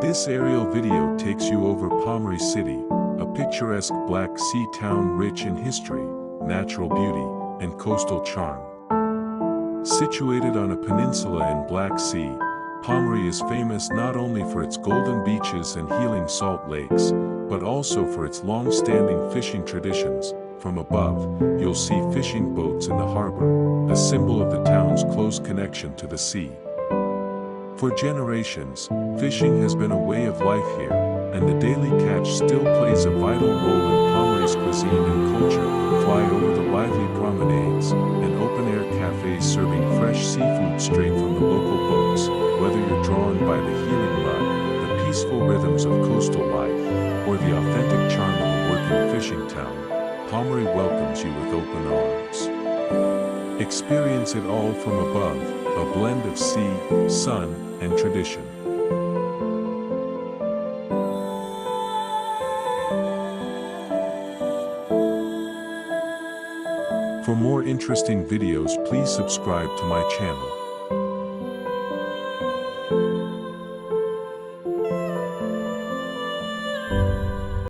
This aerial video takes you over Pomorie City, a picturesque Black Sea town rich in history, natural beauty, and coastal charm. Situated on a peninsula in Black Sea, Pomorie is famous not only for its golden beaches and healing salt lakes, but also for its long-standing fishing traditions. From above, you'll see fishing boats in the harbor, a symbol of the town's close connection to the sea. For generations, fishing has been a way of life here, and the daily catch still plays a vital role in Pomorie's cuisine and culture. Fly over the lively promenades and open-air cafes serving fresh seafood straight from the local boats. Whether you're drawn by the healing mud, the peaceful rhythms of coastal life, or the authentic charm of a working fishing town, Pomorie welcomes you with open arms. Experience it all from above, a blend of sea, sun, and tradition. For more interesting videos, please subscribe to my channel.